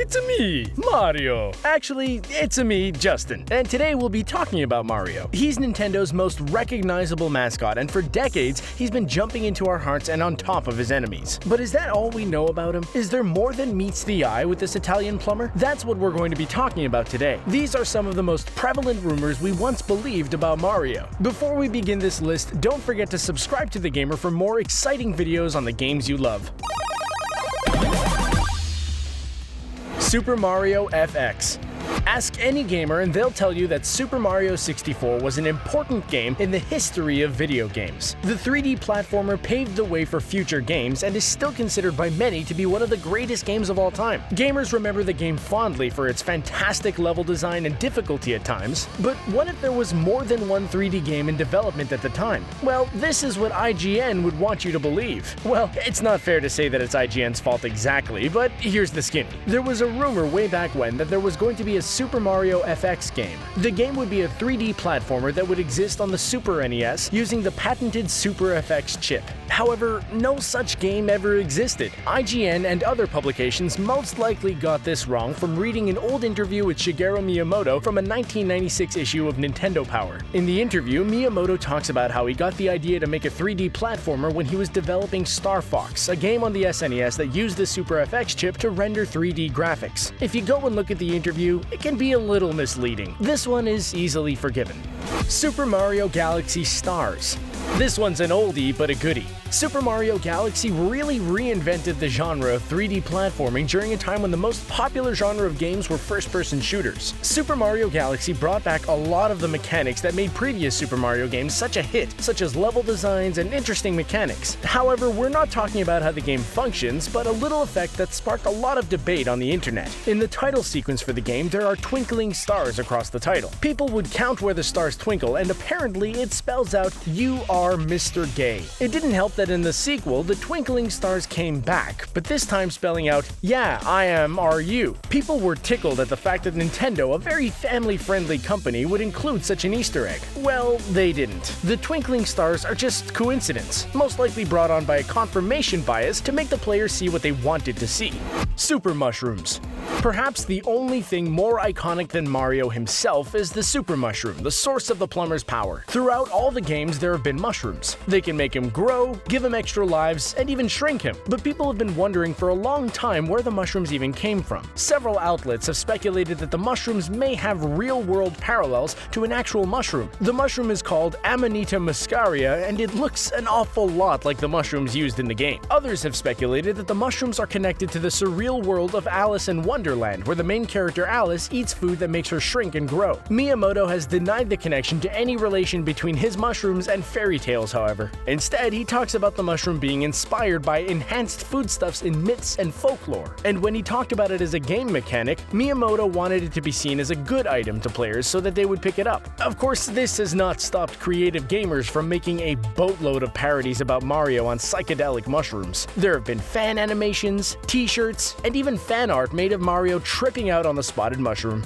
It's a me, Mario. Actually, it's a me, Justin. And today we'll be talking about Mario. He's Nintendo's most recognizable mascot, and for decades, he's been jumping into our hearts and on top of his enemies. But is that all we know about him? Is there more than meets the eye with this Italian plumber? That's what we're going to be talking about today. These are some of the most prevalent rumors we once believed about Mario. Before we begin this list, don't forget to subscribe to The Gamer for more exciting videos on the games you love. Super Mario FX. Ask any gamer and they'll tell you that Super Mario 64 was an important game in the history of video games. The 3D platformer paved the way for future games and is still considered by many to be one of the greatest games of all time. Gamers remember the game fondly for its fantastic level design and difficulty at times, but what if there was more than one 3D game in development at the time? Well, this is what IGN would want you to believe. Well, it's not fair to say that it's IGN's fault exactly, but here's the skinny. There was a rumor way back when that there was going to be a Super Mario FX game. The game would be a 3D platformer that would exist on the Super NES using the patented Super FX chip. However, no such game ever existed. IGN and other publications most likely got this wrong from reading an old interview with Shigeru Miyamoto from a 1996 issue of Nintendo Power. In the interview, Miyamoto talks about how he got the idea to make a 3D platformer when he was developing Star Fox, a game on the SNES that used the Super FX chip to render 3D graphics. If you go and look at the interview, it can be a little misleading. This one is easily forgiven. Super Mario Galaxy Stars. This one's an oldie but a goodie. Super Mario Galaxy really reinvented the genre of 3D platforming during a time when the most popular genre of games were first-person shooters. Super Mario Galaxy brought back a lot of the mechanics that made previous Super Mario games such a hit, such as level designs and interesting mechanics. However, we're not talking about how the game functions, but a little effect that sparked a lot of debate on the internet. In the title sequence for the game, there are twinkling stars across the title. People would count where the stars twinkle, and apparently it spells out, "You are Mr. Gay." It didn't help that in the sequel, the twinkling stars came back, but this time spelling out, "Yeah, I am, are you." People were tickled at the fact that Nintendo, a very family-friendly company, would include such an Easter egg. Well, they didn't. The twinkling stars are just coincidence, most likely brought on by a confirmation bias to make the player see what they wanted to see. Super Mushrooms. Perhaps the only thing more iconic than Mario himself is the Super Mushroom, the source of the plumber's power. Throughout all the games, there have been mushrooms. They can make him grow, give him extra lives, and even shrink him. But people have been wondering for a long time where the mushrooms even came from. Several outlets have speculated that the mushrooms may have real-world parallels to an actual mushroom. The mushroom is called Amanita muscaria, and it looks an awful lot like the mushrooms used in the game. Others have speculated that the mushrooms are connected to the surreal world of Alice in Wonderland, where the main character Alice eats food that makes her shrink and grow. Miyamoto has denied the connection to any relation between his mushrooms and fairy tales, however. Instead, he talks about the mushroom being inspired by enhanced foodstuffs in myths and folklore. And when he talked about it as a game mechanic, Miyamoto wanted it to be seen as a good item to players so that they would pick it up. Of course, this has not stopped creative gamers from making a boatload of parodies about Mario on psychedelic mushrooms. There have been fan animations, t-shirts, and even fan art made of Mario tripping out on the spotted mushroom.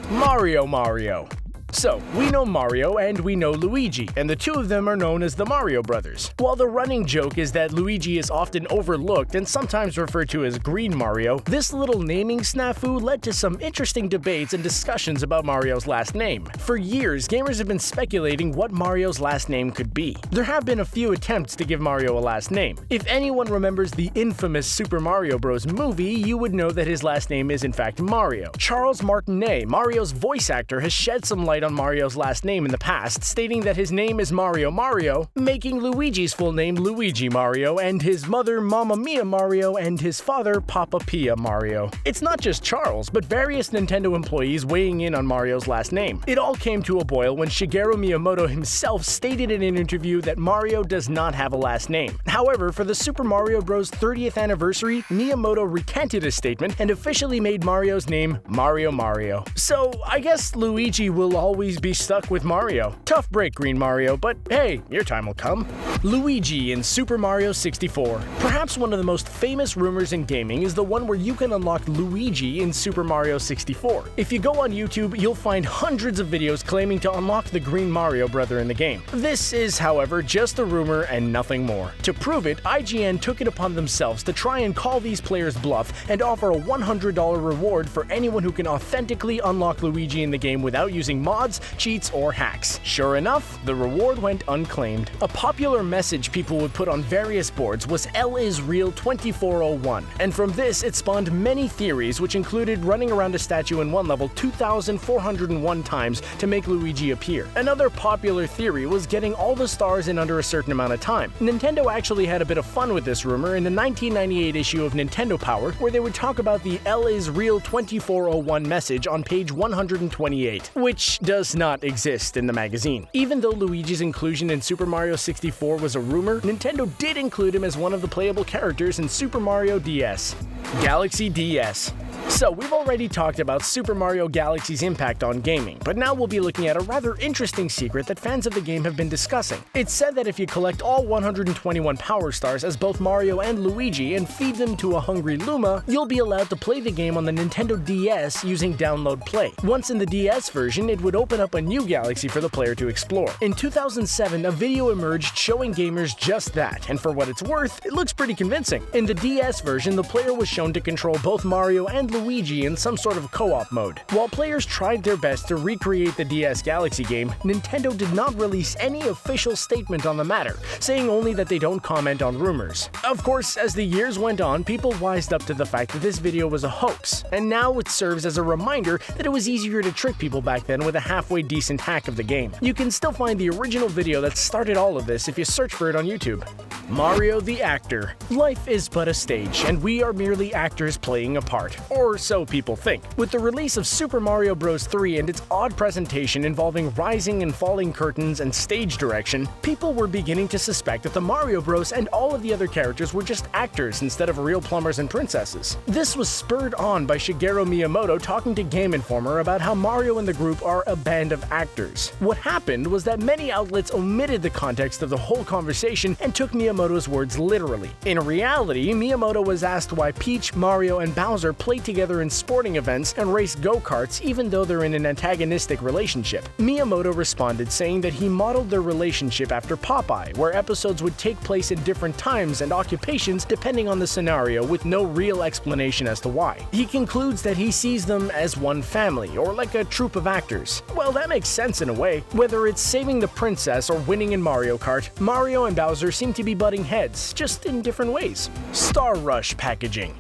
Mario. So, we know Mario and we know Luigi, and the two of them are known as the Mario Brothers. While the running joke is that Luigi is often overlooked and sometimes referred to as Green Mario, this little naming snafu led to some interesting debates and discussions about Mario's last name. For years, gamers have been speculating what Mario's last name could be. There have been a few attempts to give Mario a last name. If anyone remembers the infamous Super Mario Bros. Movie, you would know that his last name is in fact Mario. Charles Martinet, Mario's voice actor, has shed some light on Mario's last name in the past, stating that his name is Mario, making Luigi's full name Luigi Mario, and his mother Mamma Mia Mario, and his father Papa Pia Mario. It's not just Charles, but various Nintendo employees weighing in on Mario's last name. It all came to a boil when Shigeru Miyamoto himself stated in an interview that Mario does not have a last name. However, for the Super Mario Bros. 30th anniversary, Miyamoto recanted his statement and officially made Mario's name Mario. So, I guess Luigi will always always be stuck with Mario. Tough break, Green Mario, but hey, your time will come. Luigi in Super Mario 64. Perhaps one of the most famous rumors in gaming is the one where you can unlock Luigi in Super Mario 64. If you go on YouTube, you'll find hundreds of videos claiming to unlock the Green Mario brother in the game. This is, however, just a rumor and nothing more. To prove it, IGN took it upon themselves to try and call these players bluff and offer a $100 reward for anyone who can authentically unlock Luigi in the game without using mods, cheats, or hacks. Sure enough, the reward went unclaimed. A popular message people would put on various boards was L is real 2401, and from this it spawned many theories, which included running around a statue in one level 2,401 times to make Luigi appear. Another popular theory was getting all the stars in under a certain amount of time. Nintendo actually had a bit of fun with this rumor in the 1998 issue of Nintendo Power, where they would talk about the L is real 2401 message on page 128, which does not exist in the magazine. Even though Luigi's inclusion in Super Mario 64 was a rumor, Nintendo did include him as one of the playable characters in Super Mario DS. Galaxy DS. So, we've already talked about Super Mario Galaxy's impact on gaming, but now we'll be looking at a rather interesting secret that fans of the game have been discussing. It's said that if you collect all 121 Power Stars as both Mario and Luigi and feed them to a hungry Luma, you'll be allowed to play the game on the Nintendo DS using Download Play. Once in the DS version, it would open up a new galaxy for the player to explore. In 2007, a video emerged showing gamers just that, and for what it's worth, it looks pretty convincing. In the DS version, the player was shown to control both Mario and Luigi in some sort of co-op mode. While players tried their best to recreate the DS Galaxy game, Nintendo did not release any official statement on the matter, saying only that they don't comment on rumors. Of course, as the years went on, people wised up to the fact that this video was a hoax, and now it serves as a reminder that it was easier to trick people back then with a halfway decent hack of the game. You can still find the original video that started all of this if you search for it on YouTube. Mario the Actor. Life is but a stage, and we are merely actors playing a part. Or so people think. With the release of Super Mario Bros. 3 and its odd presentation involving rising and falling curtains and stage direction, people were beginning to suspect that the Mario Bros. And all of the other characters were just actors instead of real plumbers and princesses. This was spurred on by Shigeru Miyamoto talking to Game Informer about how Mario and the group are a band of actors. What happened was that many outlets omitted the context of the whole conversation and took Miyamoto's words literally. In reality, Miyamoto was asked why Peach, Mario, and Bowser play together in sporting events and race go-karts even though they're in an antagonistic relationship. Miyamoto responded saying that he modeled their relationship after Popeye, where episodes would take place at different times and occupations depending on the scenario with no real explanation as to why. He concludes that he sees them as one family, or like a troupe of actors. Well, that makes sense in a way. Whether it's saving the princess or winning in Mario Kart, Mario and Bowser seem to be butting heads, just in different ways. Star Rush packaging.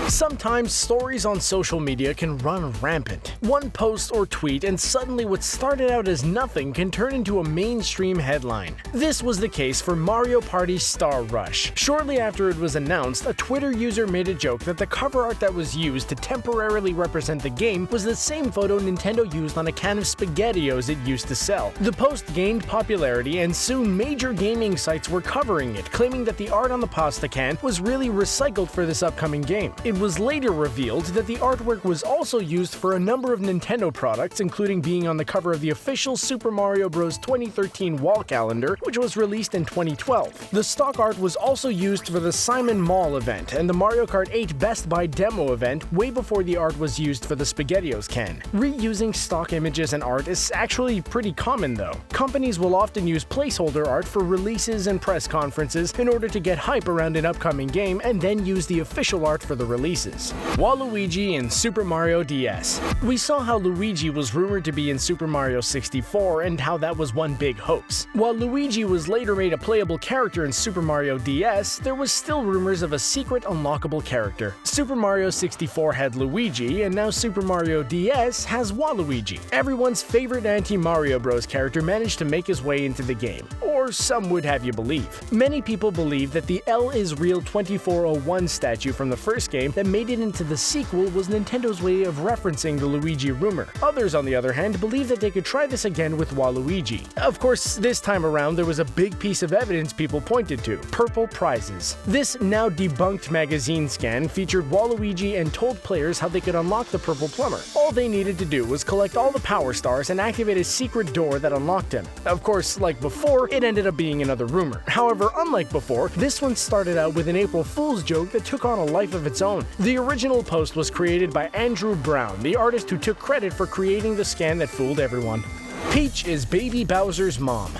Sometimes stories on social media can run rampant. One post or tweet and suddenly what started out as nothing can turn into a mainstream headline. This was the case for Mario Party Star Rush. Shortly after it was announced, a Twitter user made a joke that the cover art that was used to temporarily represent the game was the same photo Nintendo used on a can of SpaghettiOs it used to sell. The post gained popularity and soon major gaming sites were covering it, claiming that the art on the pasta can was really recycled for this upcoming game. It was later revealed that the artwork was also used for a number of Nintendo products, including being on the cover of the official Super Mario Bros. 2013 wall calendar, which was released in 2012. The stock art was also used for the Simon Mall event and the Mario Kart 8 Best Buy demo event way before the art was used for the SpaghettiOs can. Reusing stock images and art is actually pretty common though. Companies will often use placeholder art for releases and press conferences in order to get hype around an upcoming game and then use the official art for the releases. Waluigi in Super Mario DS. We saw how Luigi was rumored to be in Super Mario 64 and how that was one big hoax. While Luigi was later made a playable character in Super Mario DS, there was still rumors of a secret unlockable character. Super Mario 64 had Luigi, and now Super Mario DS has Waluigi. Everyone's favorite anti-Mario Bros. Character managed to make his way into the game, or some would have you believe. Many people believe that the L is real 2401 statue from the first game game that made it into the sequel was Nintendo's way of referencing the Luigi rumor. Others, on the other hand, believe that they could try this again with Waluigi. Of course, this time around there was a big piece of evidence people pointed to: purple prizes. This now debunked magazine scan featured Waluigi and told players how they could unlock the Purple Plumber. All they needed to do was collect all the power stars and activate a secret door that unlocked him. Of course, like before, it ended up being another rumor. However, unlike before, this one started out with an April Fool's joke that took on a life of its own. The original post was created by Andrew Brown, the artist who took credit for creating the scan that fooled everyone. Peach is baby Bowser's mom.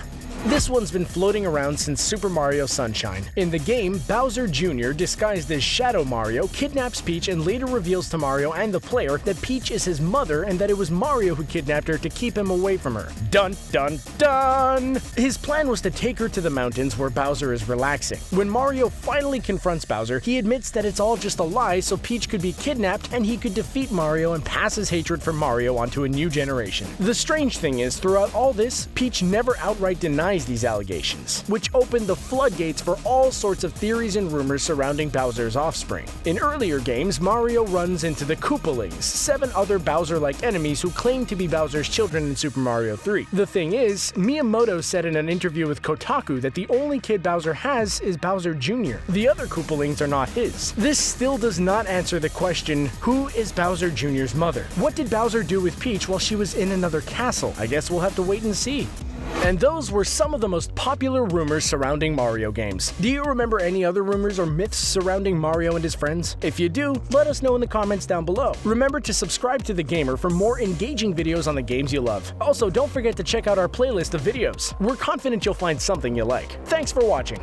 This one's been floating around since Super Mario Sunshine. In the game, Bowser Jr., disguised as Shadow Mario, kidnaps Peach and later reveals to Mario and the player that Peach is his mother and that it was Mario who kidnapped her to keep him away from her. Dun dun dun! His plan was to take her to the mountains where Bowser is relaxing. When Mario finally confronts Bowser, he admits that it's all just a lie so Peach could be kidnapped and he could defeat Mario and pass his hatred for Mario onto a new generation. The strange thing is, throughout all this, Peach never outright denies these allegations, which opened the floodgates for all sorts of theories and rumors surrounding Bowser's offspring. In earlier games, Mario runs into the Koopalings, 7 other Bowser-like enemies who claim to be Bowser's children in Super Mario 3. The thing is, Miyamoto said in an interview with Kotaku that the only kid Bowser has is Bowser Jr. The other Koopalings are not his. This still does not answer the question, who is Bowser Jr.'s mother? What did Bowser do with Peach while she was in another castle? I guess we'll have to wait and see. And those were some of the most popular rumors surrounding Mario games. Do you remember any other rumors or myths surrounding Mario and his friends? If you do, let us know in the comments down below. Remember to subscribe to The Gamer for more engaging videos on the games you love. Also, don't forget to check out our playlist of videos. We're confident you'll find something you like. Thanks for watching.